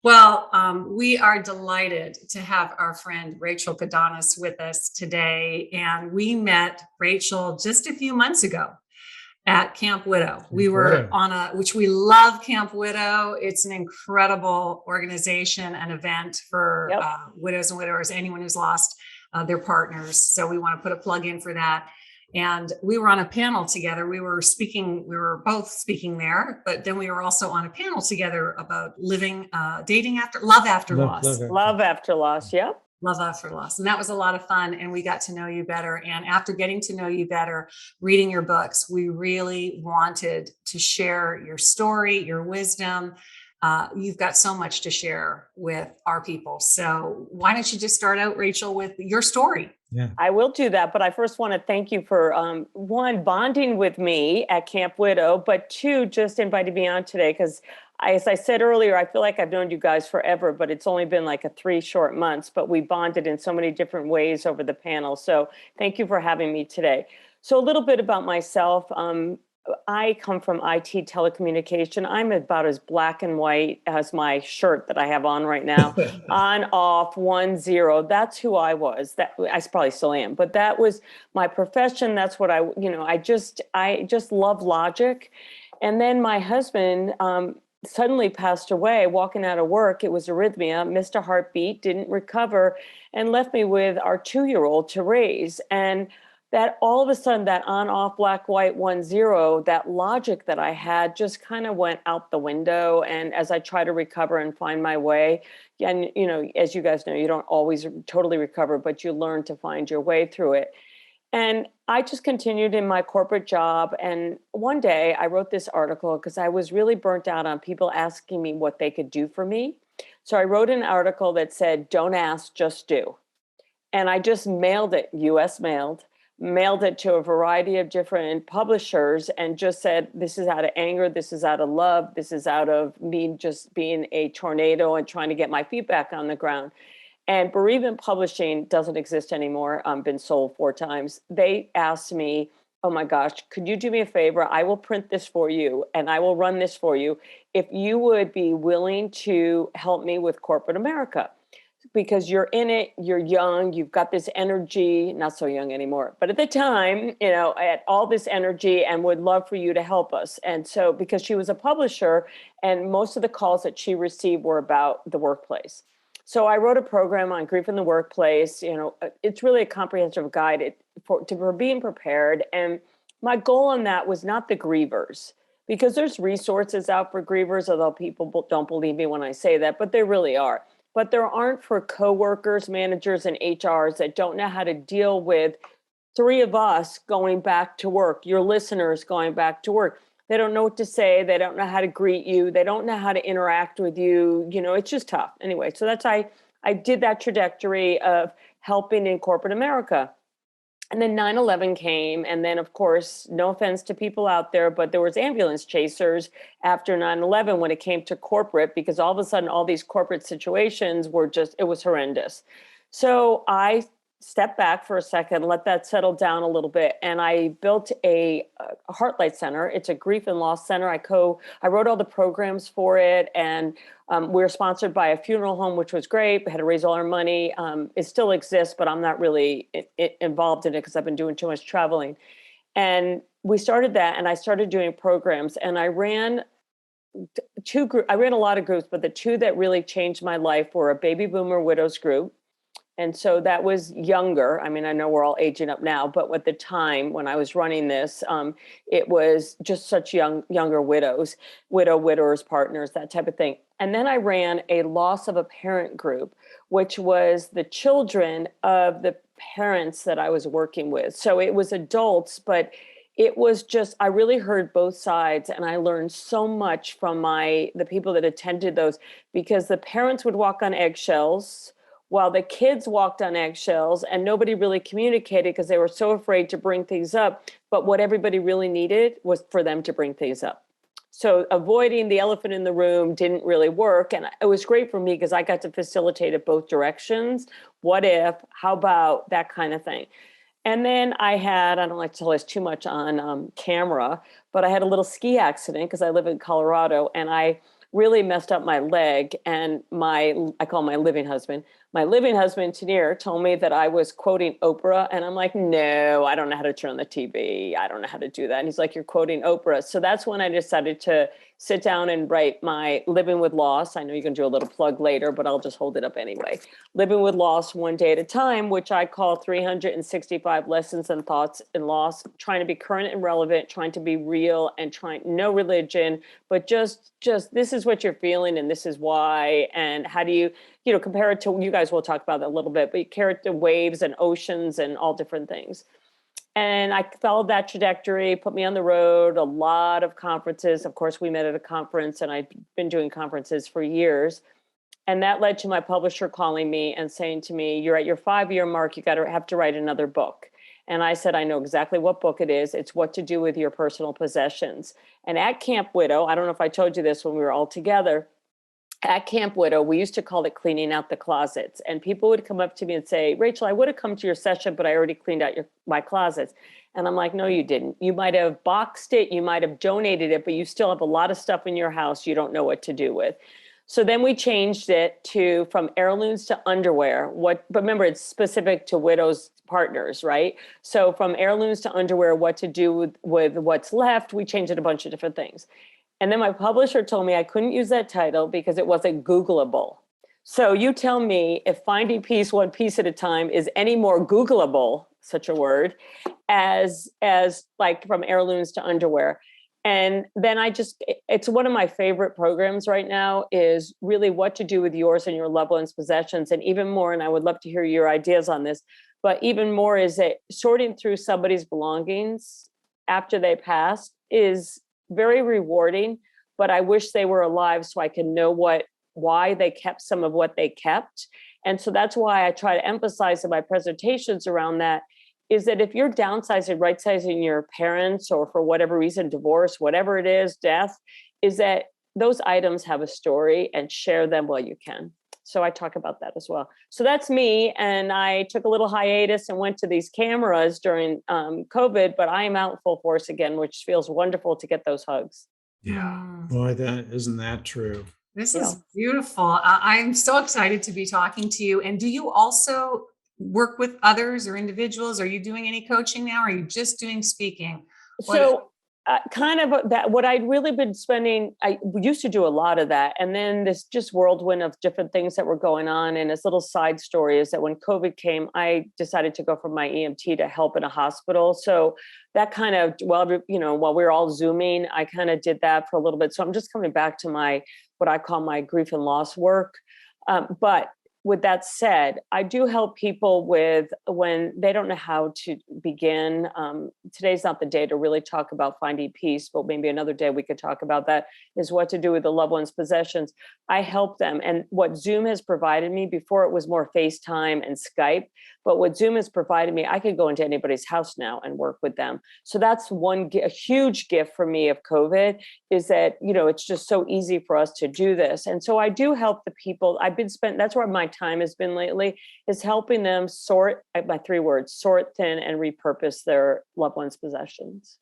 Well, we are delighted to have our friend Rachel Kodanaz with us today. And we met Rachel just a few months ago at Camp Widow. We were Widow. on which we love Camp Widow. It's an incredible organization and event for Yep. widows and widowers, anyone who's lost their partners. So we want to put a plug in for that. And we were on a panel together. We were both speaking there, but then we were also on a panel together about love after loss. Love after loss. Yep. Love after loss. And that was a lot of fun. And we got to know you better. And after getting to know you better, reading your books, we really wanted to share your story, your wisdom. You've got so much to share with our people. So why don't you just start out, Rachel, with your story? Yeah. I will do that. But I first want to thank you for one, bonding with me at Camp Widow, but two, just inviting me on today. Because as I said earlier, I feel like I've known you guys forever, but it's only been like 3 short months, but we bonded in so many different ways over the panel. So thank you for having me today. So a little bit about myself. I come from IT telecommunication. I'm about as black and white as my shirt that I have on right now. On, off, 1, 0. That's who I was. That I probably still am, but that was my profession. That's what I just love logic. And then my husband suddenly passed away walking out of work. It was arrhythmia, missed a heartbeat, didn't recover, and left me with our 2-year-old to raise. And that all of a sudden, that on, off, black, white, 1, 0, that logic that I had just kind of went out the window. And as I try to recover and find my way, and, as you guys know, you don't always totally recover, but you learn to find your way through it. And I just continued in my corporate job. And one day I wrote this article because I was really burnt out on people asking me what they could do for me. So I wrote an article that said, "Don't ask, just do." And I just mailed it, US mailed it to a variety of different publishers and just said, this is out of anger, this is out of love, this is out of me just being a tornado and trying to get my feet back on the ground. And bereavement publishing doesn't exist anymore. Been sold 4 times. They asked me, "Oh my gosh, could you do me a favor? I will print this for you and I will run this for you if you would be willing to help me with corporate America, because you're in it, you're young, you've got this energy, not so young anymore, but at the time, I had all this energy and would love for you to help us." And so, because she was a publisher and most of the calls that she received were about the workplace. So I wrote a program on grief in the workplace. It's really a comprehensive guide for being prepared. And my goal on that was not the grievers, because there's resources out for grievers, although people don't believe me when I say that, but there really are. But there aren't for coworkers, managers, and HRs that don't know how to deal with 3 of us going back to work, your listeners going back to work. They don't know what to say. They don't know how to greet you. They don't know how to interact with you. It's just tough. Anyway, so I did that trajectory of helping in corporate America. And then 9/11 came. And then, of course, no offense to people out there, but there was ambulance chasers after 9/11 when it came to corporate, because all of a sudden, all these corporate situations it was horrendous. So I stepped back for a second, let that settle down a little bit. And I built a Heartlight Center. It's a grief and loss center. I wrote all the programs for it. And we were sponsored by a funeral home, which was great. We had to raise all our money. It still exists, but I'm not really involved in it because I've been doing too much traveling. And we started that, and I started doing programs. And I ran I ran a lot of groups, but the 2 that really changed my life were a baby boomer widows group. And so that was younger. I mean, I know we're all aging up now, but at the time when I was running this, it was just such younger widowers, partners, that type of thing. And then I ran a loss of a parent group, which was the children of the parents that I was working with. So it was adults, but it was just, I really heard both sides, and I learned so much from the people that attended those, because the parents would walk on eggshells while the kids walked on eggshells, and nobody really communicated because they were so afraid to bring things up. But what everybody really needed was for them to bring things up. So avoiding the elephant in the room didn't really work. And it was great for me because I got to facilitate it both directions. What if, how about, that kind of thing. And then I don't like to tell us too much on camera, but I had a little ski accident because I live in Colorado, and I really messed up my leg. And I call my living husband, Tanir, told me that I was quoting Oprah. And I'm like, no, I don't know how to turn on the TV. I don't know how to do that. And he's like, you're quoting Oprah. So that's when I decided to sit down and write my Living with Loss. I know you can do a little plug later, but I'll just hold it up anyway. Living with Loss One Day at a Time, which I call 365 Lessons and Thoughts in Loss, trying to be current and relevant, trying to be real, and trying no religion, but just this is what you're feeling and this is why. And how do you compare it to, you guys will talk about that a little bit, but you compare it to waves and oceans and all different things. And I followed that trajectory, put me on the road, a lot of conferences. Of course, we met at a conference, and I've been doing conferences for years. And that led to my publisher calling me and saying to me, you're at your 5-year mark, you have to write another book. And I said, I know exactly what book it is. It's What to Do with Your Personal Possessions. And at Camp Widow, I don't know if I told you this when we were all together, at Camp Widow, we used to call it cleaning out the closets. And people would come up to me and say, Rachel, I would have come to your session, but I already cleaned out my closets. And I'm like, no, you didn't. You might have boxed it, you might have donated it, but you still have a lot of stuff in your house you don't know what to do with. So then we changed it from heirlooms to underwear. But remember, it's specific to widows' partners, right? So from heirlooms to underwear, what to do with what's left. We changed it a bunch of different things. And then my publisher told me I couldn't use that title because it wasn't Googleable. So you tell me if finding peace one piece at a time is any more Googleable, such a word, as like from heirlooms to underwear. And then it's one of my favorite programs right now is really what to do with yours and your loved ones' possessions. And even more, and I would love to hear your ideas on this, but even more is that sorting through somebody's belongings after they passed is very rewarding, but I wish they were alive so I can know why they kept some of what they kept. And so that's why I try to emphasize in my presentations around that is that if you're downsizing, right-sizing your parents, or for whatever reason, divorce, whatever it is, death, is that those items have a story and share them while you can. So I talk about that as well. So that's me. And I took a little hiatus and went to these cameras during COVID, but I am out in full force again, which feels wonderful to get those hugs. Yeah. Boy, isn't that true? This is beautiful. I'm so excited to be talking to you. And do you also work with others or individuals? Are you doing any coaching now? Or are you just doing speaking? So kind of that, what I'd really been spending, I used to do a lot of that. And then this just whirlwind of different things that were going on. And this little side story is that when COVID came, I decided to go for my EMT to help in a hospital. So that kind of, while we were all Zooming, I kind of did that for a little bit. So I'm just coming back to what I call my grief and loss work. But with that said, I do help people when they don't know how to begin. Today's not the day to really talk about finding peace, but maybe another day we could talk about that, is what to do with the loved one's possessions. I help them. And what Zoom has provided me, before it was more FaceTime and Skype, but what Zoom has provided me, I could go into anybody's house now and work with them. So that's a huge gift for me of COVID, is that, it's just so easy for us to do this. And so I do help the people. That's where my time has been lately, is helping them sort, my 3 words, sort, thin, and repurpose their loved ones' possessions.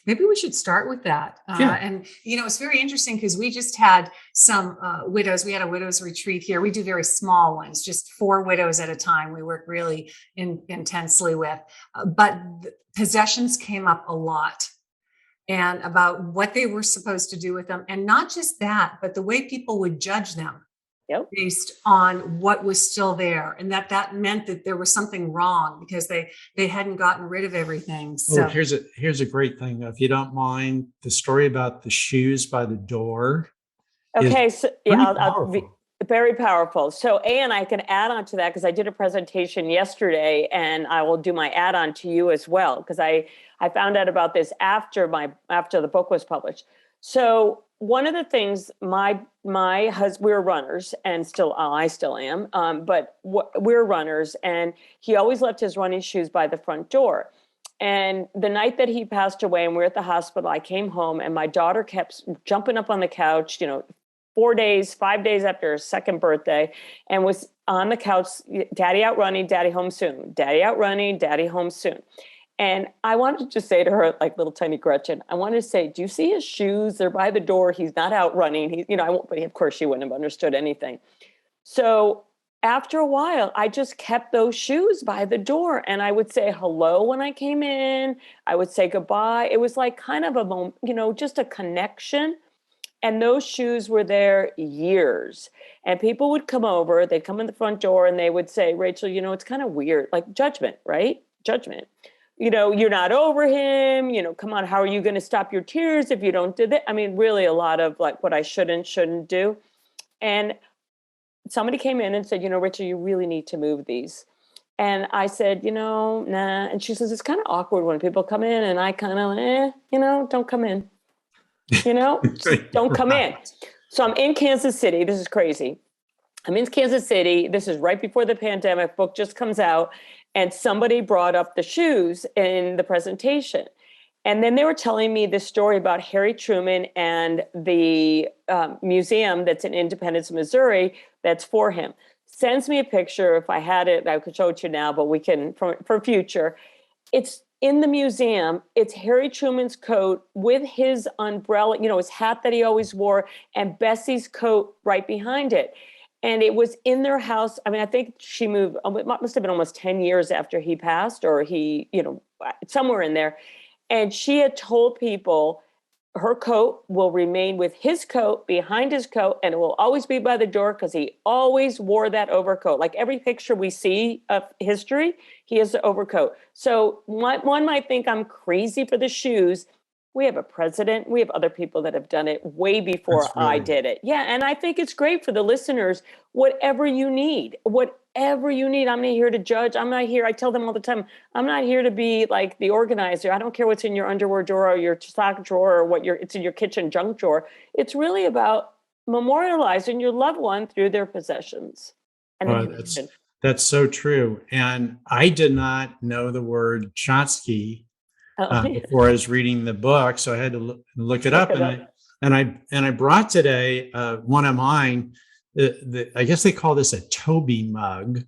Maybe we should start with that. And, it's very interesting because we just had some widows. We had a widows retreat here. We do very small ones, just 4 widows at a time. We work really intensely with, but possessions came up a lot, and about what they were supposed to do with them. And not just that, but the way people would judge them. Yep. Based on what was still there, and that meant that there was something wrong because they hadn't gotten rid of everything. So here's a great thing, if you don't mind, the story about the shoes by the door. Okay, so I'll be very powerful. So, and I can add on to that because I did a presentation yesterday, and I will do my add on to you as well, because I found out about this after the book was published. So one of the things, my husband, we were runners, and I still am, but we're runners, and he always left his running shoes by the front door. And the night that he passed away and we were at the hospital, I came home and my daughter kept jumping up on the couch, 5 days after her second birthday, and was on the couch, Daddy out running, Daddy home soon, Daddy out running, Daddy home soon. And I wanted to just say to her, like little tiny Gretchen, I wanted to say, do you see his shoes? They're by the door. He's not out running. He, I won't, but of course she wouldn't have understood anything. So after a while, I just kept those shoes by the door, and I would say hello when I came in. I would say goodbye. It was like kind of a moment, just a connection. And those shoes were there years. And people would come over, they'd come in the front door and they would say, Rachel, it's kind of weird, like judgment, right? Judgment. You're not over him, come on, how are you going to stop your tears if you don't do that? I mean, really a lot of like what I shouldn't do. And somebody came in and said, Rachel, you really need to move these. And I said, nah. And she says, it's kind of awkward when people come in and I kind of, don't come in. Just don't come in. So I'm in Kansas City. This is crazy. I'm in Kansas City. This is right before the pandemic. Book just comes out. And somebody brought up the shoes in the presentation. And then they were telling me this story about Harry Truman and the museum that's in Independence, Missouri, that's for him. Sends me a picture. If I had it, I could show it to you now, but we can for future. It's in the museum. It's Harry Truman's coat with his umbrella, his hat that he always wore, and Bessie's coat right behind it. And it was in their house. I mean, I think she moved, it must have been almost 10 years after he passed, or he, somewhere in there. And she had told people her coat will remain with his coat behind his coat, and it will always be by the door because he always wore that overcoat. Like every picture we see of history, he has the overcoat. So one might think I'm crazy for the shoes. We have a president. We have other people that have done it way before I did it. Yeah. And I think it's great for the listeners, whatever you need. I'm not here to judge. I'm not here. I tell them all the time, I'm not here to be like the organizer. I don't care what's in your underwear drawer or your sock drawer or it's in your kitchen junk drawer. It's really about memorializing your loved one through their possessions. And that's so true. And I did not know the word tchotchke before I was reading the book, so I had to look it up. And I brought today one of mine. I guess they call this a Toby mug.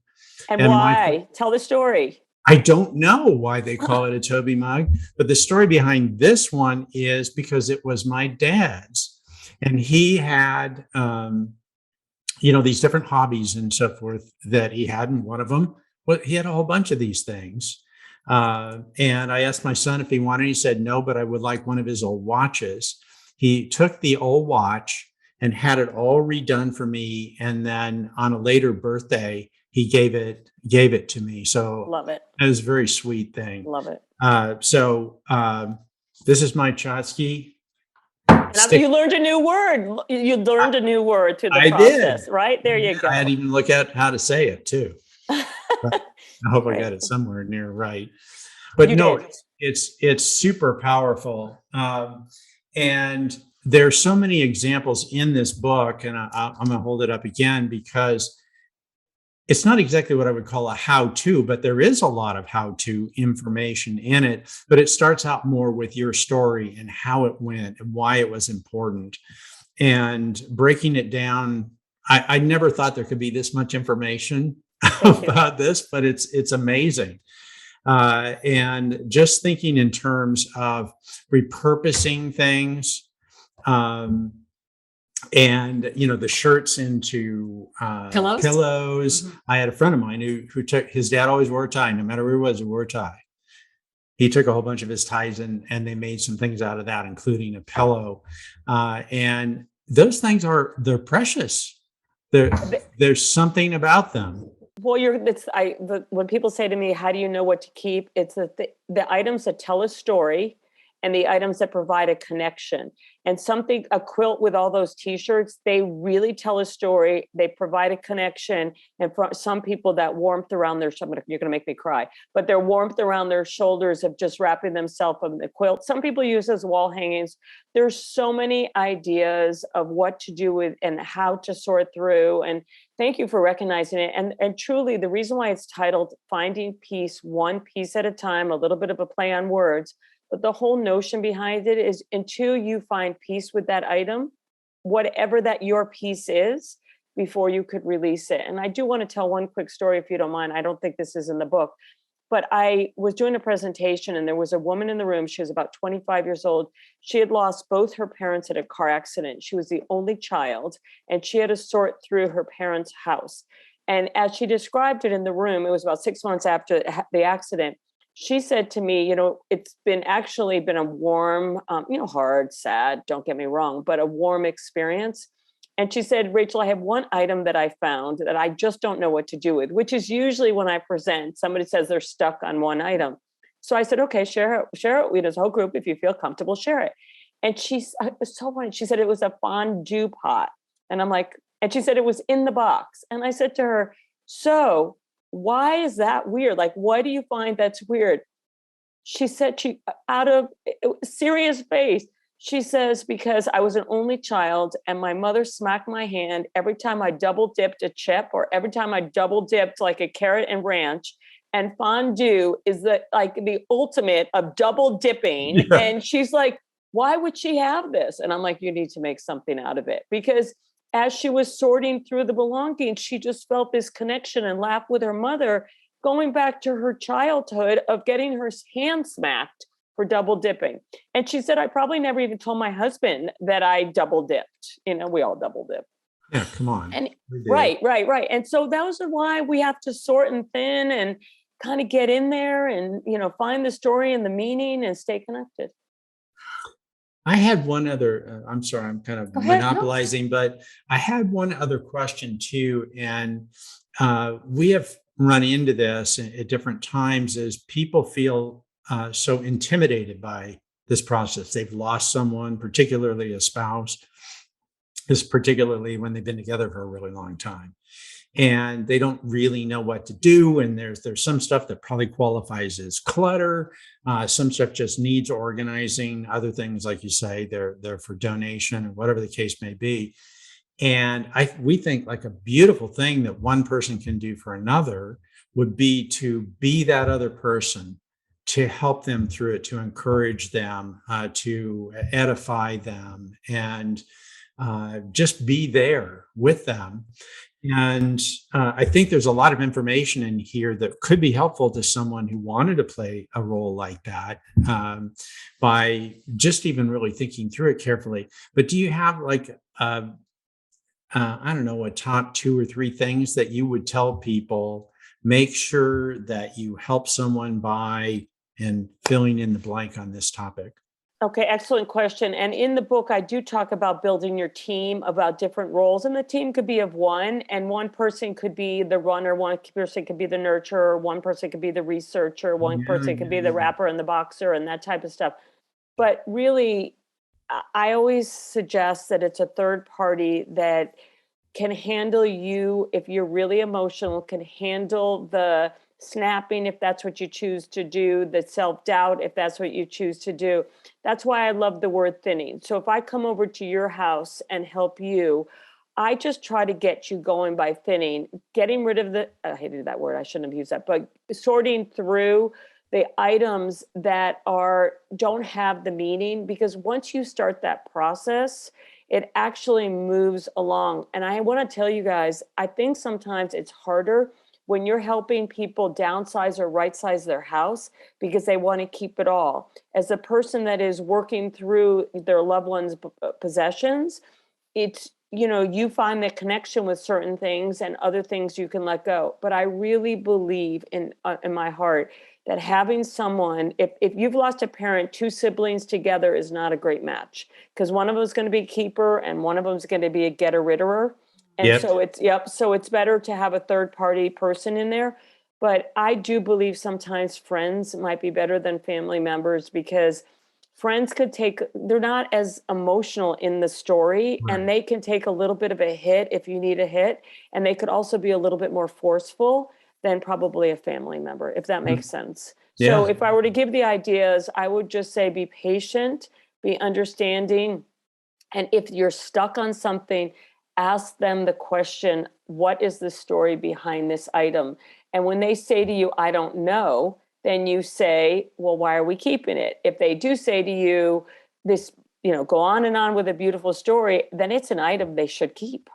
And why? Tell the story. I don't know why they call it a Toby mug, but the story behind this one is because it was my dad's, and he had these different hobbies and so forth that he had, and one of them, he had a whole bunch of these things. And I asked my son if he wanted. He said no, but I would like one of his old watches. He took the old watch and had it all redone for me, and then on a later birthday, he gave it to me. So love it. It was a very sweet thing. Love it. So this is my tchotchke. You learned a new word. You learned a new word through the process, right? There you go. I had to even look at how to say it too. I hope I got it somewhere near right. But it's super powerful. And there's so many examples in this book, and I'm going to hold it up again because it's not exactly what I would call a how-to, but there is a lot of how-to information in it. But it starts out more with your story and how it went and why it was important. And breaking it down, I never thought there could be this much information about this, but it's amazing. And just thinking in terms of repurposing things, and the shirts into pillows. Mm-hmm. I had a friend of mine who took, his dad always wore a tie, no matter where he was, he wore a tie. He took a whole bunch of his ties and they made some things out of that, including a pillow. And those things they're precious. There's something about them. Well, when people say to me, how do you know what to keep? It's the items that tell a story and the items that provide a connection. And a quilt with all those t-shirts, they really tell a story. They provide a connection. And for some people, that warmth around you're going to make me cry, but their warmth around their shoulders of just wrapping themselves in the quilt. Some people use as wall hangings. There's so many ideas of what to do with and how to sort through. And thank you for recognizing it. And truly, the reason why it's titled Finding Peace, One Piece at a Time, a little bit of a play on words, but the whole notion behind it is until you find peace with that item, whatever that your piece is, before you could release it. And I do want to tell one quick story, if you don't mind. I don't think this is in the book. But I was doing a presentation and there was a woman in the room. She was about 25 years old. She had lost both her parents in a car accident. She was the only child, and she had to sort through her parents' house. And as she described it in the room, it was about 6 months after the accident. She said to me, it's been a warm, hard, sad, don't get me wrong, but a warm experience. And she said, Rachel, I have one item that I found that I just don't know what to do with, which is usually when I present, somebody says they're stuck on one item. So I said, okay, share it with us, whole group. If you feel comfortable, share it. And it was so funny. She said it was a fondue pot. And I'm like, and she said it was in the box. And I said to her, so why is that weird? Like, why do you find that's weird? She said, out of serious face, she says, because I was an only child and my mother smacked my hand every time I double dipped a chip or every time I double dipped like a carrot and ranch. And fondue is the ultimate of double dipping. Yeah. And she's like, why would she have this? And I'm like, you need to make something out of it. Because as she was sorting through the belongings, she just felt this connection and laughed with her mother, going back to her childhood of getting her hand smacked for double dipping. And she said, I probably never even told my husband that I double dipped. We all double dip. Yeah, come on. And right. And so those are why we have to sort and thin and kind of get in there and, find the story and the meaning and stay connected. I had one other, I'm sorry, I'm kind of monopolizing, but I had one other question too. And we have run into this at different times as people feel so intimidated by this process. They've lost someone, particularly a spouse, particularly when they've been together for a really long time. And they don't really know what to do. And there's some stuff that probably qualifies as clutter. Some stuff just needs organizing. Other things, like you say, they're for donation or whatever the case may be. And we think like a beautiful thing that one person can do for another would be to be that other person, to help them through it, to encourage them, to edify them, and just be there with them. And I think there's a lot of information in here that could be helpful to someone who wanted to play a role like that, by just even really thinking through it carefully. But do you have like, I don't know, a top 2 or 3 things that you would tell people, make sure that you help someone by, and filling in the blank on this topic? Okay, excellent question. And in the book, I do talk about building your team, about different roles. And the team could be of one, and one person could be the runner, one person could be the nurturer, one person could be the researcher, one person could be the rapper and the boxer and that type of stuff. But really, I always suggest that it's a third party that can handle you if you're really emotional, can handle the snapping if that's what you choose to do, the self-doubt if that's what you choose to do. That's why I love the word thinning. So if I come over to your house and help you, I just try to get you going by thinning, getting rid of I hated that word, I shouldn't have used that, but sorting through the items that don't have the meaning, because once you start that process, it actually moves along. And I want to tell you guys, I think sometimes it's harder when you're helping people downsize or right size their house because they want to keep it all. As a person that is working through their loved ones' possessions, it's, you find the connection with certain things and other things you can let go. But I really believe in my heart that having someone, if you've lost a parent, 2 siblings together is not a great match, because one of them is going to be a keeper and one of them is going to be a getter-ritterer. And so it's better to have a third party person in there. But I do believe sometimes friends might be better than family members, because friends they're not as emotional in the story, Right. And they can take a little bit of a hit if you need a hit. And they could also be a little bit more forceful than probably a family member, if that makes sense. Yeah. So if I were to give the ideas, I would just say, be patient, be understanding. And if you're stuck on something, ask them the question, what is the story behind this item? And when they say to you, I don't know, then you say, well, why are we keeping it? If they do say to you, this, go on and on with a beautiful story, then it's an item they should keep.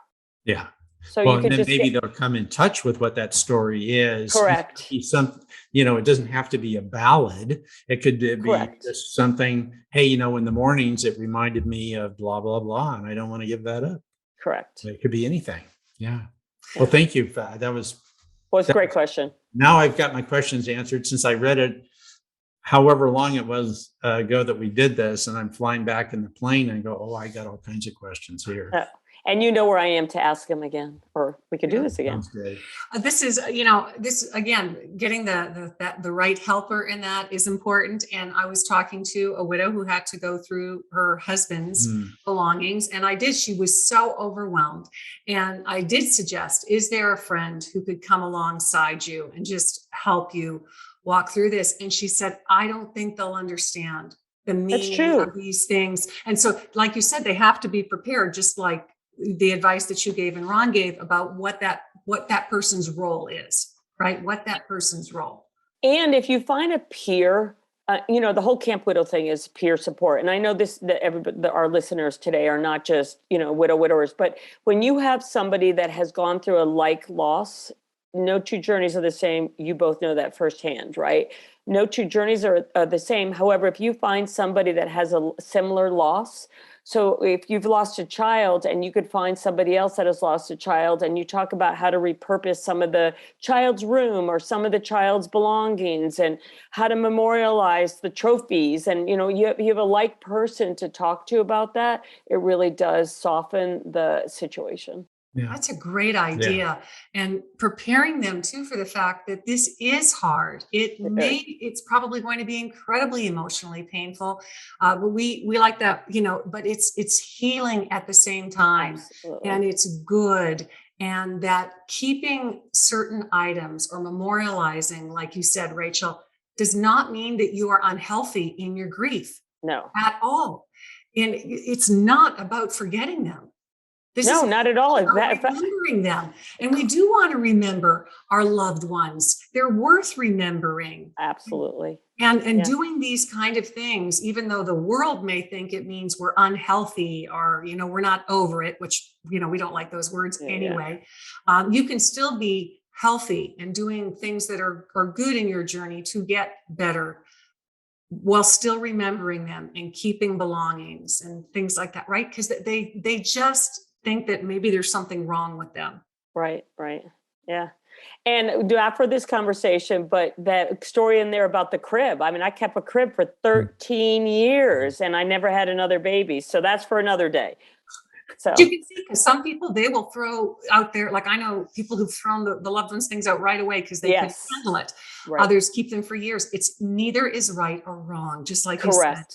Yeah. So Well, you and could then just maybe get, they'll come in touch with what that story is. correct, It doesn't have to be a ballad. It could be correct. just something, hey, in the mornings, it reminded me of blah, blah, blah, and I don't want to give that up. Correct. It could be anything. Yeah. Well, Yeah. thank you. That was, Well, it's a great question. now I've got my questions answered since I read it, however long it was ago that we did this, and I'm flying back in the plane and go, oh, I got all kinds of questions here. And you know where I am to ask him again, or we could do this again. Sounds great. This is, this again, getting the right helper in that is important. And I was talking to a widow who had to go through her husband's belongings, and she was so overwhelmed. And I did suggest, is there a friend who could come alongside you and just help you walk through this? And she said, I don't think they'll understand the meaning of these things. And so, like you said, they have to be prepared, just like the advice that you gave and Ron gave about what that person's role is, right? What that person's role. And if you find a peer, the whole Camp Widow thing is peer support. And I know that our listeners today are not just, widowers, but when you have somebody that has gone through a like loss, no two journeys are the same. You both know that firsthand, right? No two journeys are the same. However, if you find somebody that has a similar loss, so if you've lost a child and you could find somebody else that has lost a child, and you talk about how to repurpose some of the child's room or some of the child's belongings and how to memorialize the trophies, and you have a like person to talk to about that, it really does soften the situation. Yeah. That's a great idea. Yeah. And preparing them too for the fact that this is hard. It's probably going to be incredibly emotionally painful. But we like that, but it's healing at the same time. Absolutely. And it's good. And that keeping certain items or memorializing, like you said, Rachel, does not mean that you are unhealthy in your grief. No. At all. And it's not about forgetting them. No, not at all. Remembering them. And we do want to remember our loved ones. They're worth remembering. Absolutely. And doing these kind of things, even though the world may think it means we're unhealthy or, we're not over it, which, we don't like those words anyway. Yeah. You can still be healthy and doing things that are good in your journey to get better, while still remembering them and keeping belongings and things like that, right? Because they just think that maybe there's something wrong with them. Right. Yeah. And after this conversation, but that story in there about the crib, I kept a crib for 13 years and I never had another baby. So that's for another day. So you can see, because some people, they will throw out there, like I know people who've thrown the loved ones things out right away because they couldn't handle it. Right. Others keep them for years. It's neither is right or wrong, just like you said.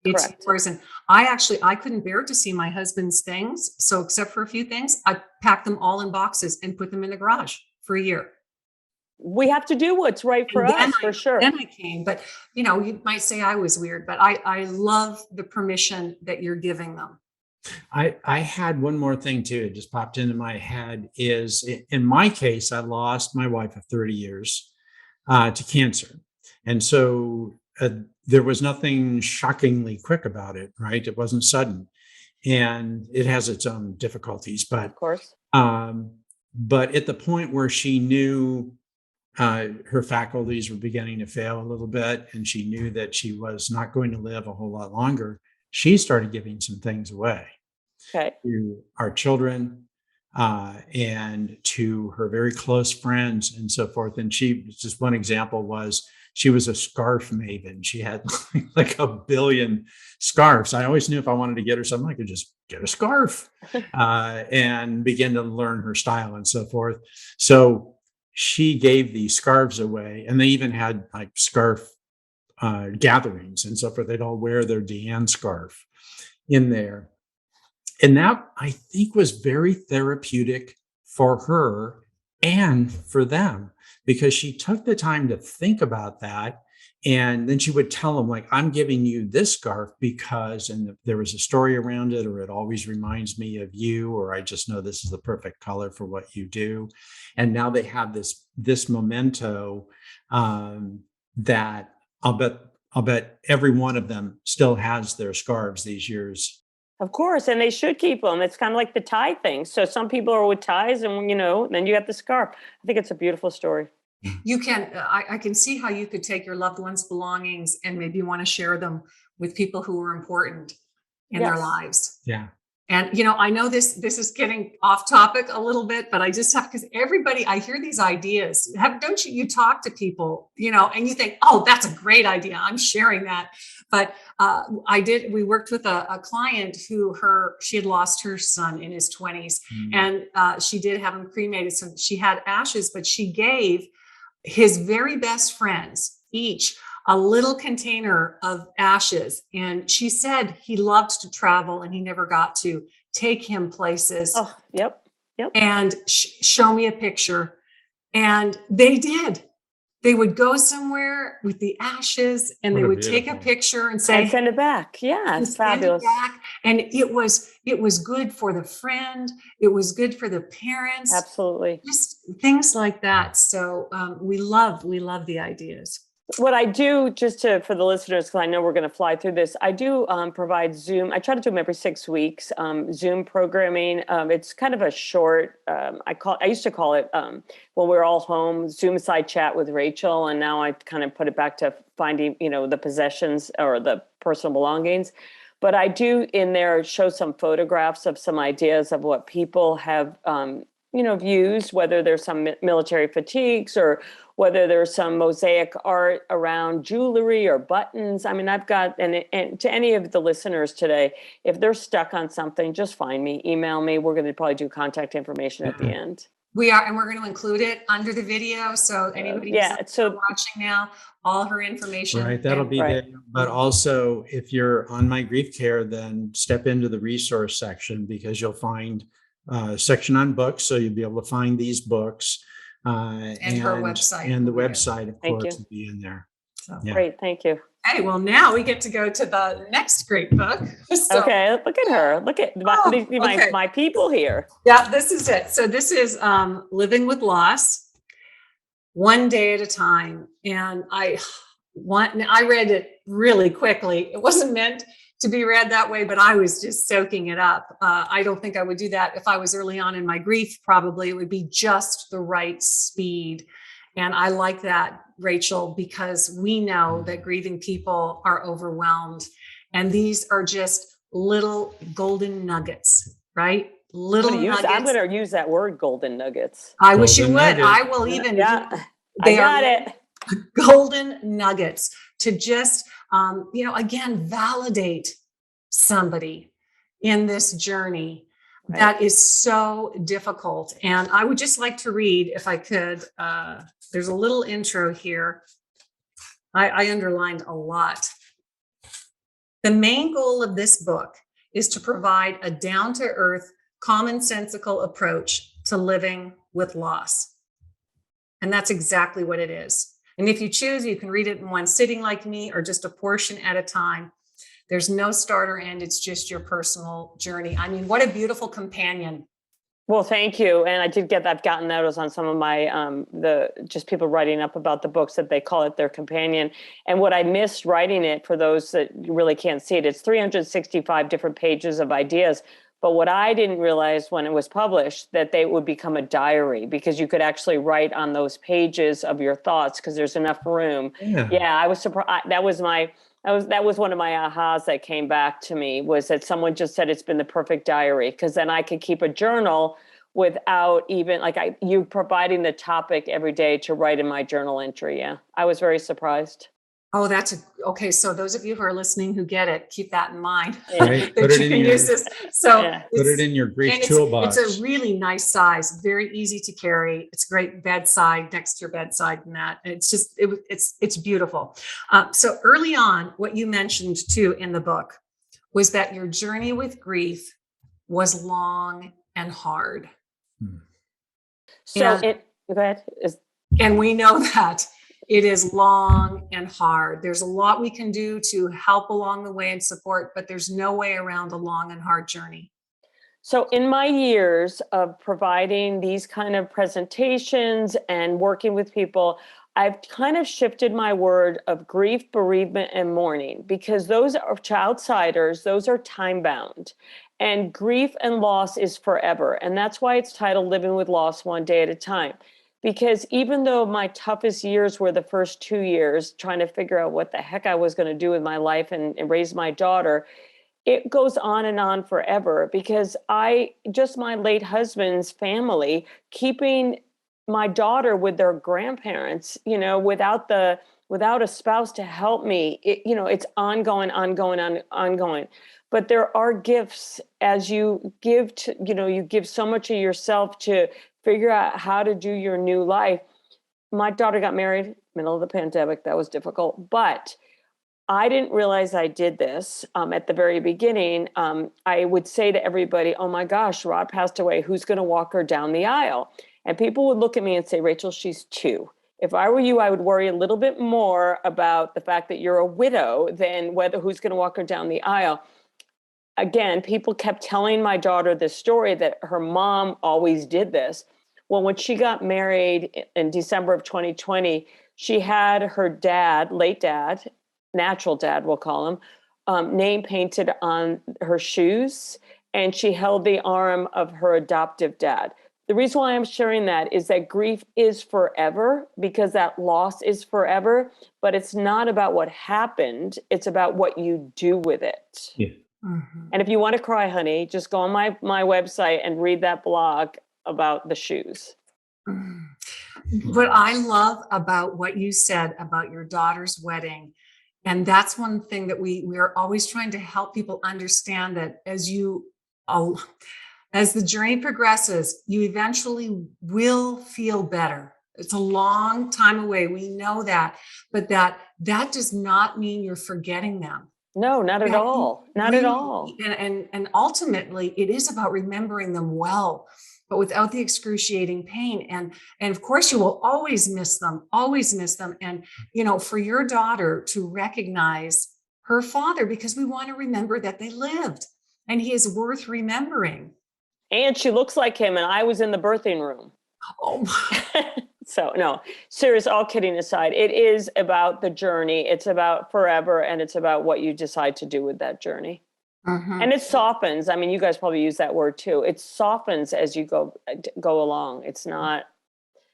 It's yours. And I couldn't bear to see my husband's things. So except for a few things, I packed them all in boxes and put them in the garage for a year. We have to do what's right for us, for sure. Then I came, but you might say I was weird, but I love the permission that you're giving them. I had one more thing too. It just popped into my head is in my case, I lost my wife of 30 years to cancer. And so there was nothing shockingly quick about it, right? It wasn't sudden, and it has its own difficulties, but of course. But at the point where she knew her faculties were beginning to fail a little bit, and she knew that she was not going to live a whole lot longer, she started giving some things away to our children and to her very close friends and so forth. And just one example was, she was a scarf maven. She had like 1 billion scarves. I always knew if I wanted to get her something, I could just get a scarf and begin to learn her style and so forth. So she gave these scarves away, and they even had like scarf gatherings and so forth. They'd all wear their Deanne scarf in there. And that, I think, was very therapeutic for her and for them, because she took the time to think about that. And then she would tell them, like, I'm giving you this scarf because, and there was a story around it, or it always reminds me of you, or I just know this is the perfect color for what you do. And now they have this memento that I'll bet every one of them still has their scarves these years Of course, and they should keep them. It's kind of like the tie thing. So some people are with ties, and then you got the scarf. I think it's a beautiful story. You can, I can see how you could take your loved ones' belongings and maybe want to share them with people who are important in their lives. Yeah. And, I know this is getting off topic a little bit, but I just have, because I hear these ideas. Don't you talk to people, and you think, oh, that's a great idea, I'm sharing that. But we worked with a client she had lost her son in his 20s, and she did have him cremated. So she had ashes, but she gave his very best friends each a little container of ashes. And she said he loved to travel and he never got to take him places. Oh, yep. And show me a picture. And they did. They would go somewhere with the ashes and they would take a picture and say, and send it back. Yeah, it's fabulous. And it was good for the friend. It was good for the parents. Absolutely. Just things like that. So we love the ideas. What I do, just for the listeners, because I know we're going to fly through this, I do provide Zoom. I try to do them every 6 weeks. Zoom programming. It's kind of a short. I used to call it when we were all home, Zoom side chat with Rachel, and now I kind of put it back to finding the possessions or the personal belongings. But I do in there show some photographs of some ideas of what people have used, whether there's some military fatigues or whether there's some mosaic art around jewelry or buttons. I mean, I've got, and to any of the listeners today, if they're stuck on something, just find me, email me. We're going to probably do contact information at the end. We are, and we're going to include it under the video. So anybody who's watching now, all her information. Right, that'll be there. But also, if you're on My Grief Care, then step into the resource section because you'll find a section on books. So you'll be able to find these books. And her website. And the website, of course, will be in there. So, great, thank you. Hey, well, now we get to go to the next great book. So, okay, look at her. Look at my people here. Yeah, this is it. So this is Living with Loss, One Day at a Time. And I read it really quickly. It wasn't meant to be read that way, but I was just soaking it up. I don't think I would do that if I was early on in my grief. Probably it would be just the right speed. And I like that, Rachel, because we know that grieving people are overwhelmed. And these are just little golden nuggets, right? Little nuggets. I'm going to use that word, golden nuggets. I wish you would. I will even. Yeah, I got it. Golden nuggets to just, again, validate somebody in this journey that is so difficult. And I would just like to read, if I could, there's a little intro here. I underlined a lot. The main goal of this book is to provide a down-to-earth, commonsensical approach to living with loss. And that's exactly what it is. And if you choose, you can read it in one sitting like me or just a portion at a time. There's no start or end. It's just your personal journey. I mean, what a beautiful companion. Well, thank you. And I've gotten those on some of my, just people writing up about the books that they call it their companion. And what I missed writing it, for those that really can't see it, it's 365 different pages of ideas. But what I didn't realize when it was published, that they would become a diary, because you could actually write on those pages of your thoughts because there's enough room. Yeah, I was surprised. That was one of my ahas that came back to me, was that someone just said it's been the perfect diary, because then I could keep a journal without even you providing the topic every day to write in my journal entry. Yeah, I was very surprised. Oh, okay. So those of you who are listening who get it, keep that in mind. Right. That you can use this. So put it in your grief toolbox. It's a really nice size, very easy to carry. It's great bedside, next to your bedside, and that. It's just it's beautiful. So early on, what you mentioned too in the book was that your journey with grief was long and hard. So go ahead. And we know that. It is long and hard. There's a lot we can do to help along the way and support, but there's no way around a long and hard journey. So in my years of providing these kind of presentations and working with people, I've kind of shifted my word of grief, bereavement, and mourning, because those are to outsiders, those are time bound. And grief and loss is forever. And that's why it's titled Living with Loss One Day at a Time. Because even though my toughest years were the first 2 years, trying to figure out what the heck I was going to do with my life and raise my daughter, it goes on forever, because my late husband's family, keeping my daughter with their grandparents, without a spouse to help me, it's ongoing. But there are gifts as you give you give so much of yourself to figure out how to do your new life. My daughter got married middle of the pandemic. That was difficult, but I didn't realize I did this at the very beginning. I would say to everybody, oh my gosh, Rod passed away. Who's going to walk her down the aisle? And people would look at me and say, Rachel, she's 2. If I were you, I would worry a little bit more about the fact that you're a widow than who's going to walk her down the aisle. Again, people kept telling my daughter this story that her mom always did this. Well, when she got married in December of 2020, she had her dad, late dad, natural dad, we'll call him, name painted on her shoes, and she held the arm of her adoptive dad. The reason why I'm sharing that is that grief is forever, because that loss is forever, but it's not about what happened. It's about what you do with it. Yeah. Mm-hmm. And if you want to cry, honey, just go on my website and read that blog about the shoes. What I love about what you said about your daughter's wedding, and that's one thing that we are always trying to help people understand, that as the journey progresses, you eventually will feel better. It's a long time away. We know that, but that does not mean you're forgetting them. No, not at all. Not at all. And ultimately, it is about remembering them well, but without the excruciating pain. And of course, you will always miss them. And, for your daughter to recognize her father, because we want to remember that they lived, and he is worth remembering. And she looks like him, and I was in the birthing room. Oh. So no, serious, all kidding aside, it is about the journey. It's about forever, and it's about what you decide to do with that journey. Mm-hmm. And it softens. I mean, you guys probably use that word too. It softens as you go along. It's not.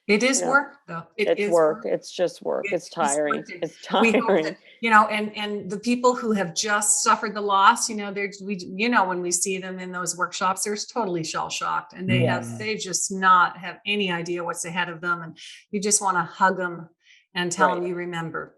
It is work, though. It's work. It's just work. It's tiring. It's tiring. We hope that, and the people who have just suffered the loss, when we see them in those workshops, they're totally shell shocked, and they just not have any idea what's ahead of them. And you just want to hug them and tell them you remember.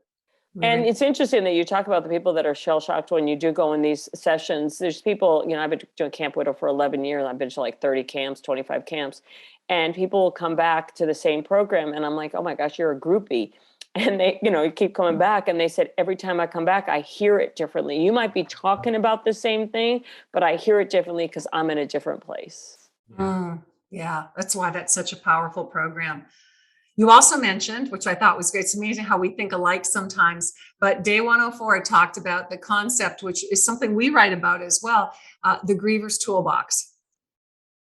And it's interesting that you talk about the people that are shell shocked when you do go in these sessions. There's people, I've been doing Camp Widow for 11 years. I've been to like 30 camps, 25 camps. And people will come back to the same program. And I'm like, oh my gosh, you're a groupie. And they, keep coming back. And they said, every time I come back, I hear it differently. You might be talking about the same thing, but I hear it differently because I'm in a different place. Yeah, that's why that's such a powerful program. You also mentioned, which I thought was great, it's amazing how we think alike sometimes, but Day 104 talked about the concept, which is something we write about as well, the Griever's Toolbox.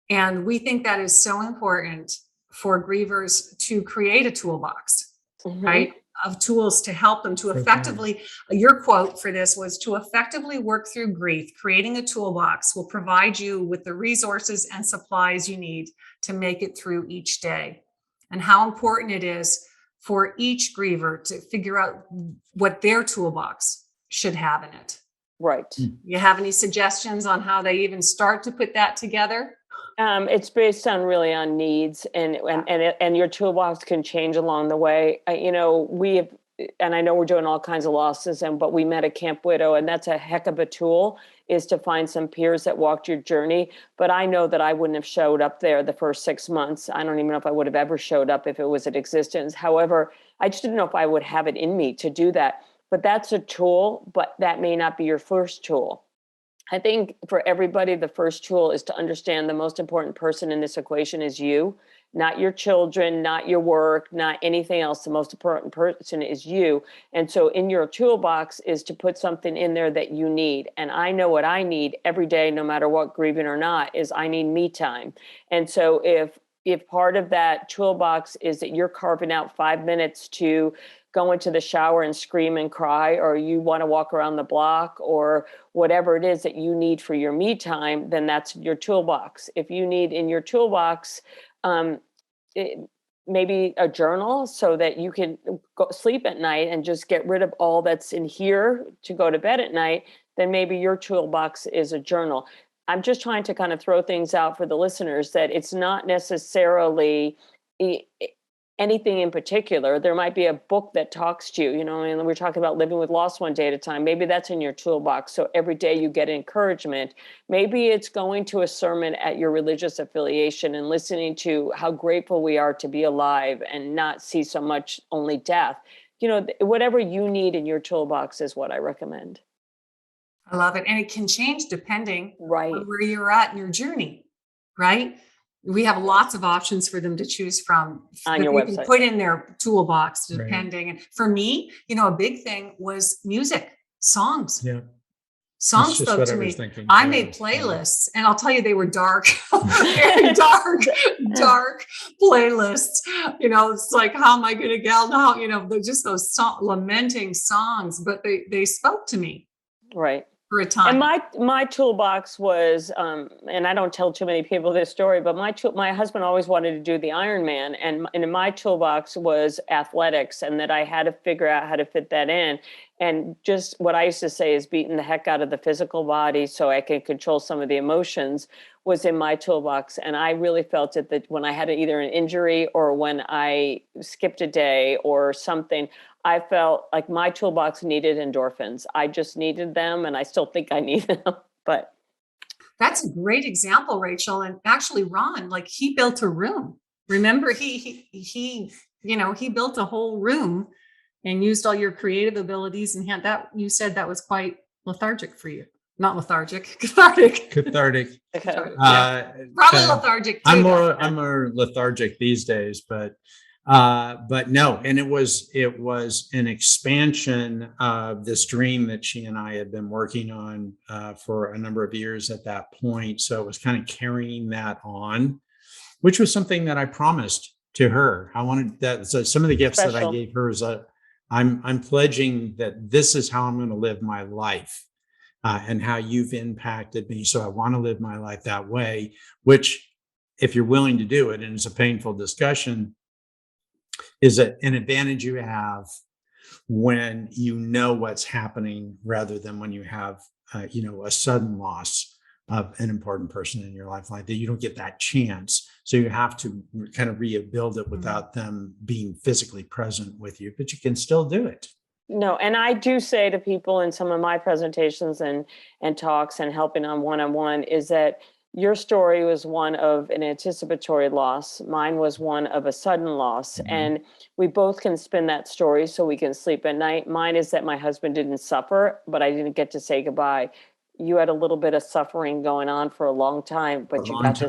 And we think that is so important for grievers to create a toolbox, right, of tools to help them to effectively, your quote for this was, to effectively work through grief, creating a toolbox will provide you with the resources and supplies you need to make it through each day. And how important it is for each griever to figure out what their toolbox should have in it. Right. You have any suggestions on how they even start to put that together? It's based on needs, and your toolbox can change along the way. We have, and I know we're doing all kinds of losses, but we met at Camp Widow, and that's a heck of a tool, is to find some peers that walked your journey. But I know that I wouldn't have showed up there the first 6 months. I don't even know if I would have ever showed up if it was in existence. However, I just didn't know if I would have it in me to do that. But that's a tool, but that may not be your first tool. I think for everybody, the first tool is to understand the most important person in this equation is you, not your children, not your work, not anything else. The most important person is you. And so in your toolbox is to put something in there that you need. And I know what I need every day, no matter what, grieving or not, is I need me time. And so if if part of that toolbox is that you're carving out 5 minutes to go into the shower and scream and cry, or you want to walk around the block, or whatever it is that you need for your me time, then that's your toolbox. If you need in your toolbox, maybe a journal so that you can go sleep at night and just get rid of all that's in here to go to bed at night, then maybe your toolbox is a journal. I'm just trying to kind of throw things out for the listeners that it's not necessarily anything in particular. There might be a book that talks to you, you know, and we're talking about living with loss one day at a time. Maybe that's in your toolbox. So every day you get encouragement. Maybe it's going to a sermon at your religious affiliation and listening to how grateful we are to be alive and not see so much only death. You know, whatever you need in your toolbox is what I recommend. I love it. And it can change depending Right. on where you're at in your journey, right? We have lots of options for them to choose from On that your they website. can put in their toolbox, Right. depending. And for me, you know, a big thing was music, songs. Yeah. Songs That's just spoke what to I was me. thinking. I Yeah. made playlists, and I'll tell you, they were dark, very dark playlists. You know, it's like, how am I going to get out? You know, they're just those lamenting songs, but they spoke to me Right. for a time. And my toolbox was, and I don't tell too many people this story, but my husband always wanted to do the Ironman, and in my toolbox was athletics, and that I had to figure out how to fit that in. And just what I used to say is beating the heck out of the physical body so I can control some of the emotions was in my toolbox. And I really felt it that when I had either an injury or when I skipped a day or something, I felt like my toolbox needed endorphins. I just needed them, and I still think I need them. But that's a great example, Rachel. And actually, Ron, like, he built a room. Remember, he you know, he built a whole room and used all your creative abilities, and had that. You said that was quite lethargic for you. Not lethargic, cathartic. Cathartic. Cathartic. Uh, Probably uh, lethargic too. I'm though. more lethargic these days, but no, and it was an expansion of this dream that she and I had been working on for a number of years at that point. So it was kind of carrying that on, which was something that I promised to her. I wanted that. So some of the gifts that I gave her is I'm pledging that this is how I'm going to live my life. And how you've impacted me. So I want to live my life that way, which, if you're willing to do it, and it's a painful discussion, is an advantage you have when you know what's happening rather than when you have, you know, a sudden loss of an important person in your life like that. You don't get that chance. So you have to kind of rebuild it without them being physically present with you, but you can still do it. no, and I do say to people in some of my presentations and talks and helping on one-on-one is that your story was one of an anticipatory loss. Mine was one of a sudden loss. Mhm. And we both can spin that story so we can sleep at night. Mine is that my husband didn't suffer, but I didn't get to say goodbye. You had a little bit of suffering going on for a long time, but you got to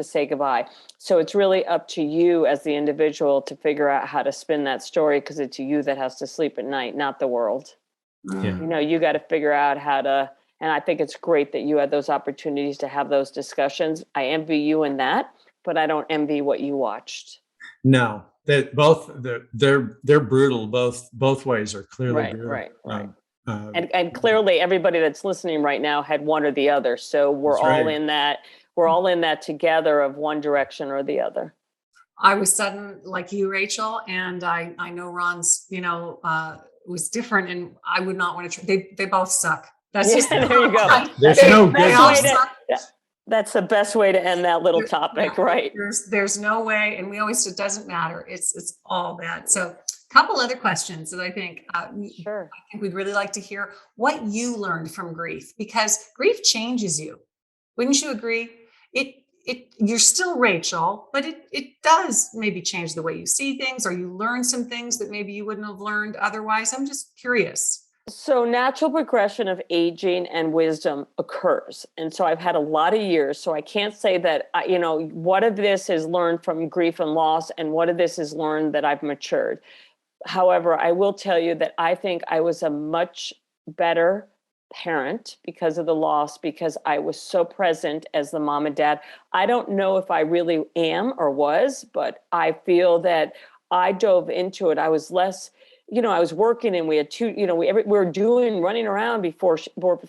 say goodbye. So it's really up to you as the individual to figure out how to spin that story, because it's you that has to sleep at night, not the world. Yeah. You know, you got to figure out how to, and I think it's great that you had those opportunities to have those discussions. I envy you in that, but I don't envy what you watched. No, that they're brutal. Both ways are clearly brutal. Right. And clearly everybody that's listening right now had one or the other. So we're all in that together of one direction or the other. I was sudden like you, Rachel, and I know Ron's, you know, was different, and I would not want to. They both suck. That's just there you go. There's no good. That's the best way to end that little topic, right? There's no way, and we always say it doesn't matter. It's all bad. So, a couple other questions that I think Sure. I think we'd really like to hear what you learned from grief, because grief changes you. Wouldn't you agree? You're still Rachel, but it does maybe change the way you see things, or you learn some things that maybe you wouldn't have learned otherwise. I'm just curious. So natural progression of aging and wisdom occurs. And so I've had a lot of years, so I can't say that, you know, what of this is learned from grief and loss and what of this is learned that I've matured. However, I will tell you that I think I was a much better parent because of the loss, because I was so present as the mom and dad. I don't know if I really am or was, but I feel that I dove into it. I was less, I was working, and we had two, we were running around before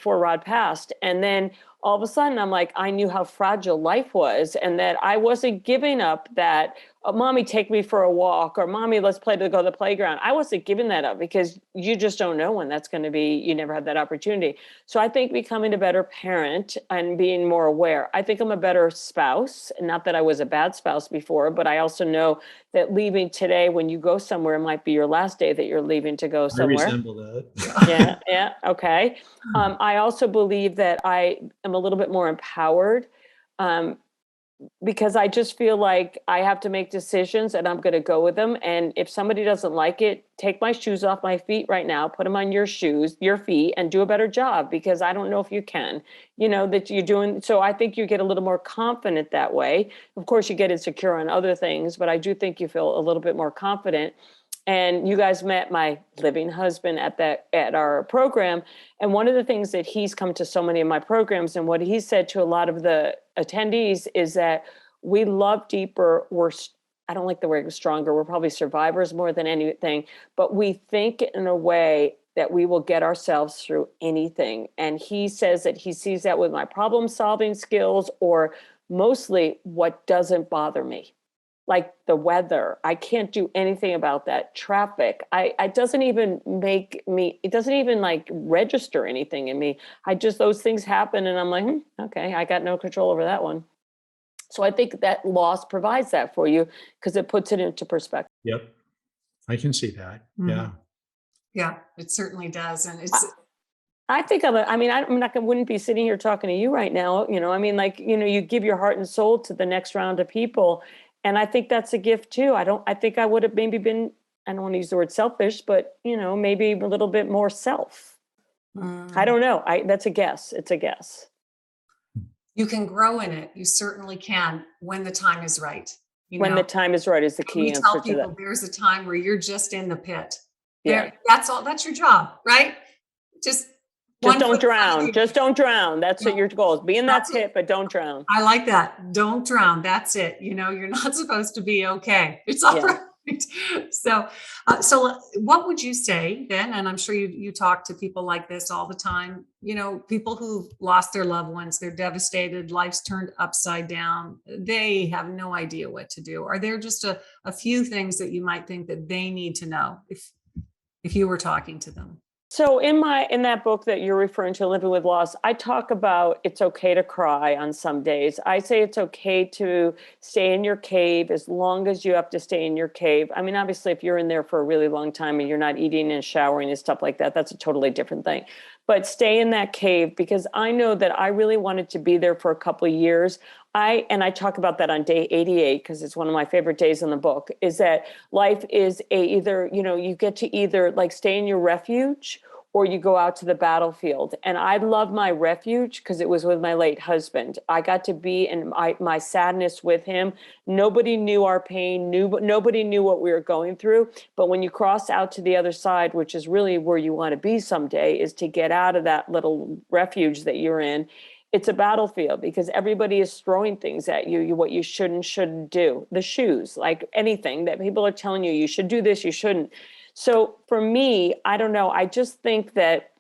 Rod passed. And then all of a sudden I'm like, I knew how fragile life was, and that I wasn't giving up that, mommy, take me for a walk, or mommy, let's go to the playground. I wasn't giving that up, because you just don't know when that's going to be. You never had that opportunity. So I think becoming a better parent and being more aware. I think I'm a better spouse. Not that I was a bad spouse before, but I also know that leaving today, when you go somewhere, it might be your last day that you're leaving to go somewhere. I resemble that. Yeah. Okay. I also believe that I am a little bit more empowered, because I just feel like I have to make decisions, and I'm going to go with them. And if somebody doesn't like it, take my shoes off my feet right now, put them on your feet, and do a better job, because I don't know if you can, that you're doing. So I think you get a little more confident that way. Of course, you get insecure on other things, but I do think you feel a little bit more confident. And you guys met my living husband at our program. And one of the things that he's come to so many of my programs, and what he said to a lot of the attendees, is that we love deeper. I don't like the word stronger. We're probably survivors more than anything, but we think in a way that we will get ourselves through anything. And he says that he sees that with my problem solving skills, or mostly what doesn't bother me. Like the weather, I can't do anything about that. Traffic, it doesn't even like register anything in me. Those things happen, and I'm like, okay, I got no control over that one. So I think that loss provides that for you, because it puts it into perspective. Yep. I can see that. Mm-hmm. Yeah. Yeah, it certainly does. And it's, I think wouldn't be sitting here talking to you right now. You give your heart and soul to the next round of people. And I think that's a gift too. I think I would have maybe been, I don't want to use the word selfish, but maybe a little bit more self. I don't know. That's a guess. It's a guess. You can grow in it. You certainly can, when the time is right. The time is right is the key answer tell to that. People, there's a time where you're just in the pit. Yeah. That's all. That's your job, right? Just don't drown. Just don't drown. That's what your goal is. Be in that pit, but don't drown. I like that. Don't drown. That's it. You're not supposed to be okay. It's all right. So what would you say then? And I'm sure you talk to people like this all the time, people who've lost their loved ones, they're devastated, life's turned upside down. They have no idea what to do. Are there just a few things that you might think that they need to know if you were talking to them? So in that book that you're referring to, Living with Loss, I talk about it's okay to cry on some days. I say it's okay to stay in your cave as long as you have to stay in your cave. I mean, obviously, if you're in there for a really long time and you're not eating and showering and stuff like that, that's a totally different thing. But stay in that cave, because I know that I really wanted to be there for a couple of years. I talk about that on day 88, because it's one of my favorite days in the book, is that life is either, you get to either like stay in your refuge, or you go out to the battlefield. And I love my refuge because it was with my late husband. I got to be in my sadness with him. Nobody knew our pain, nobody knew what we were going through. But when you cross out to the other side, which is really where you want to be someday, is to get out of that little refuge that you're in. It's a battlefield, because everybody is throwing things at you, what you shouldn't do. The shoes, like anything that people are telling you should do this, you shouldn't. So for me, I don't know. I just think that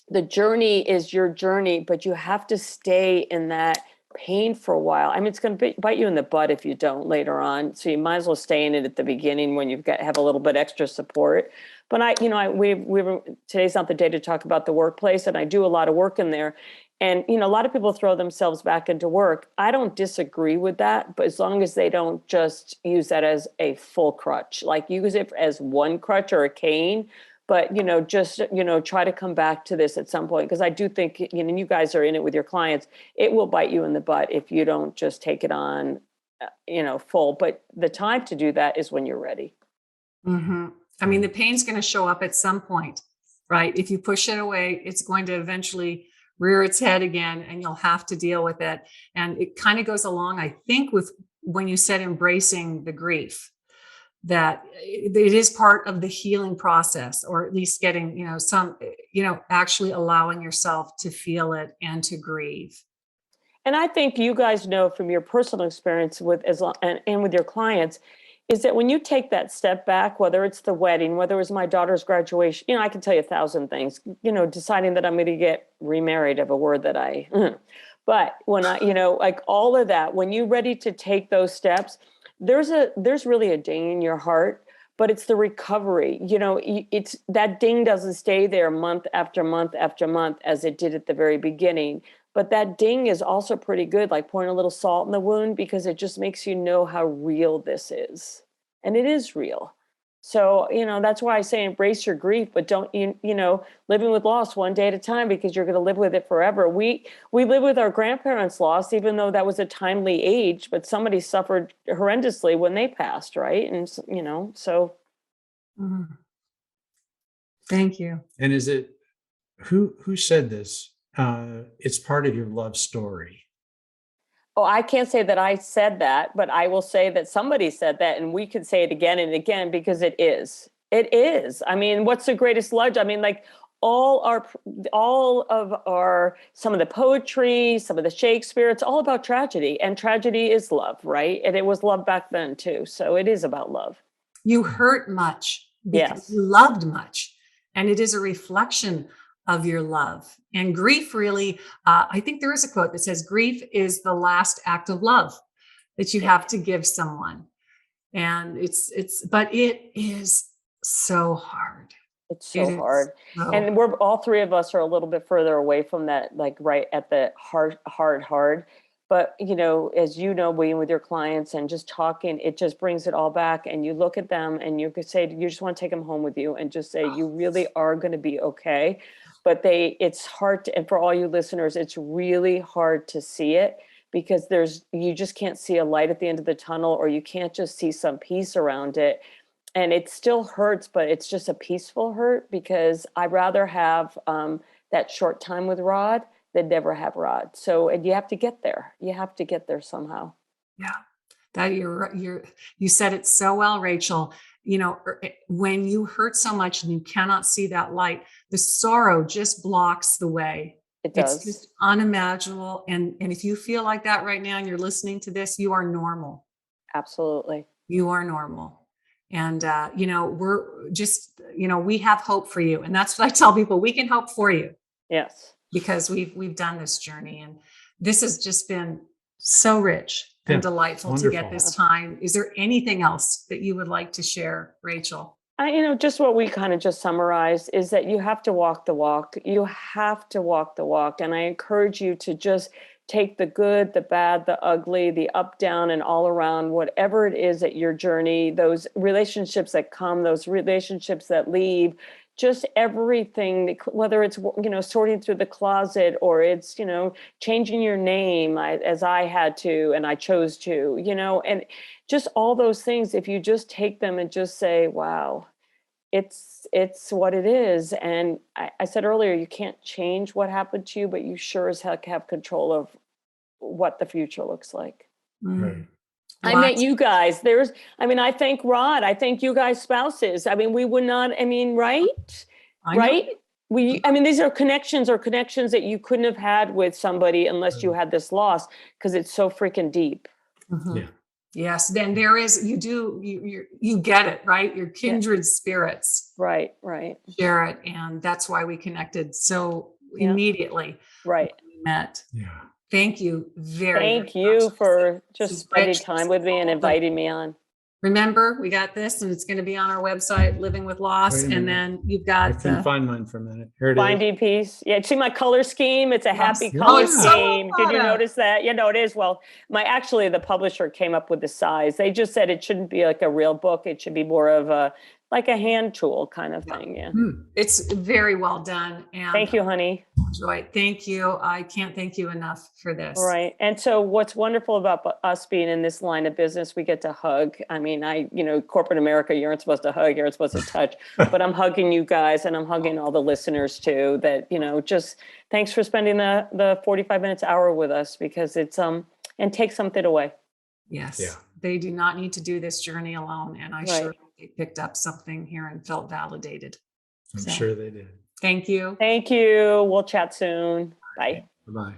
the journey is your journey, but you have to stay in that pain for a while. I mean, it's going to bite you in the butt if you don't later on. So you might as well stay in it at the beginning when have a little bit extra support. But today's not the day to talk about the workplace, and I do a lot of work in there. And, a lot of people throw themselves back into work. I don't disagree with that, but as long as they don't just use that as a full crutch, like use it as one crutch or a cane, but, try to come back to this at some point. Because I do think, you guys are in it with your clients, it will bite you in the butt if you don't just take it on, full. But the time to do that is when you're ready. Mm-hmm. I mean, the pain's going to show up at some point, right? If you push it away, it's going to eventually rear its head again, and you'll have to deal with it. And it kind of goes along, I think, with when you said embracing the grief. that it is part of the healing process, or at least getting, actually allowing yourself to feel it and to grieve. And I think you guys know from your personal experience with and with your clients, is that when you take that step back, whether it's the wedding, whether it was my daughter's graduation, I can tell you 1,000 things, deciding that I'm going to get remarried, of a word that but when like all of that, when you're ready to take those steps, there's really a ding in your heart, but it's the recovery. It's that ding doesn't stay there month after month after month as it did at the very beginning. But that ding is also pretty good, like pouring a little salt in the wound, because it just makes you know how real this is. And it is real. So, that's why I say embrace your grief, but don't, living with loss one day at a time, because you're going to live with it forever. We live with our grandparents' loss, even though that was a timely age, but somebody suffered horrendously when they passed, right? And, so. Mm-hmm. Thank you. And is it, who said this? It's part of your love story. Oh, I can't say that I said that, but I will say that somebody said that, and we could say it again and again, because it is. It is. I mean, what's the greatest love? I mean, like some of the poetry, some of the Shakespeare, it's all about tragedy, and tragedy is love, right? And it was love back then too. So it is about love. You hurt much because Yes. you loved much, and it is a reflection of your love. And grief really, I think there is a quote that says, grief is the last act of love that you have to give someone. And but it is so hard. It's so hard. And we're all three of us are a little bit further away from that, like right at the hard. But, as being with your clients and just talking, it just brings it all back. And you look at them and you could say, you just want to take them home with you and just say, you really are going to be okay. But it's hard and for all you listeners, it's really hard to see it, because you just can't see a light at the end of the tunnel, or you can't just see some peace around it. And it still hurts, but it's just a peaceful hurt, because I'd rather have that short time with Rod than never have Rod. So, and you have to get there. You have to get there somehow. Yeah, that you said it so well, Rachel. When you hurt so much and you cannot see that light, the sorrow just blocks the way. It does. It's just unimaginable. And if you feel like that right now and you're listening to this, you are normal. Absolutely. You are normal. And, we're just, we have hope for you. And that's what I tell people. We can help for you. Yes. Because we've done this journey, and this has just been so rich and delightful to get this time. Is there anything else that you would like to share, Rachel? Just what we kind of just summarized is that you have to walk the walk. You have to walk the walk. And I encourage you to just take the good, the bad, the ugly, the up, down, and all around, whatever it is at your journey, those relationships that come, those relationships that leave, just everything, whether it's, sorting through the closet, or it's, changing your name as I had to, and I chose to, and just all those things. If you just take them and just say, wow, it's what it is. And I said earlier, you can't change what happened to you, but you sure as heck have control of what the future looks like. Right. I met you guys. I thank Rod. I thank you guys' spouses. We would not, right? Right? These are connections that you couldn't have had with somebody unless you had this loss, because it's so freaking deep. Mm-hmm. Yeah. Yes. Then there is, you get it, right? Your kindred spirits. Right. Share it. And that's why we connected so immediately. Right. When we met. Yeah. Thank you Thank you for just spending time with me and inviting me on. Remember, we got this, and it's going to be on our website, Living with Loss. And then you've got I can find mine for a minute. Here it is. Finding Peace. Yeah, see my color scheme? It's a happy color scheme. Did you notice that? It is. Well, the publisher came up with the size. They just said it shouldn't be like a real book. It should be more of a hand tool kind of thing. Yeah. It's very well done. And thank you, honey. Joy. Thank you. I can't thank you enough for this. Right. And so what's wonderful about us being in this line of business, we get to hug. Corporate America, you aren't supposed to hug, you aren't supposed to touch, but I'm hugging you guys, and I'm hugging all the listeners too, that, just thanks for spending the 45 minutes hour with us, because it's, and take something away. Yes. Yeah. they do not need to do this journey alone. And I Right. sure they picked up something here and felt validated. I'm So, sure they did. thank you. Thank you. We'll chat soon. Bye. Bye-bye.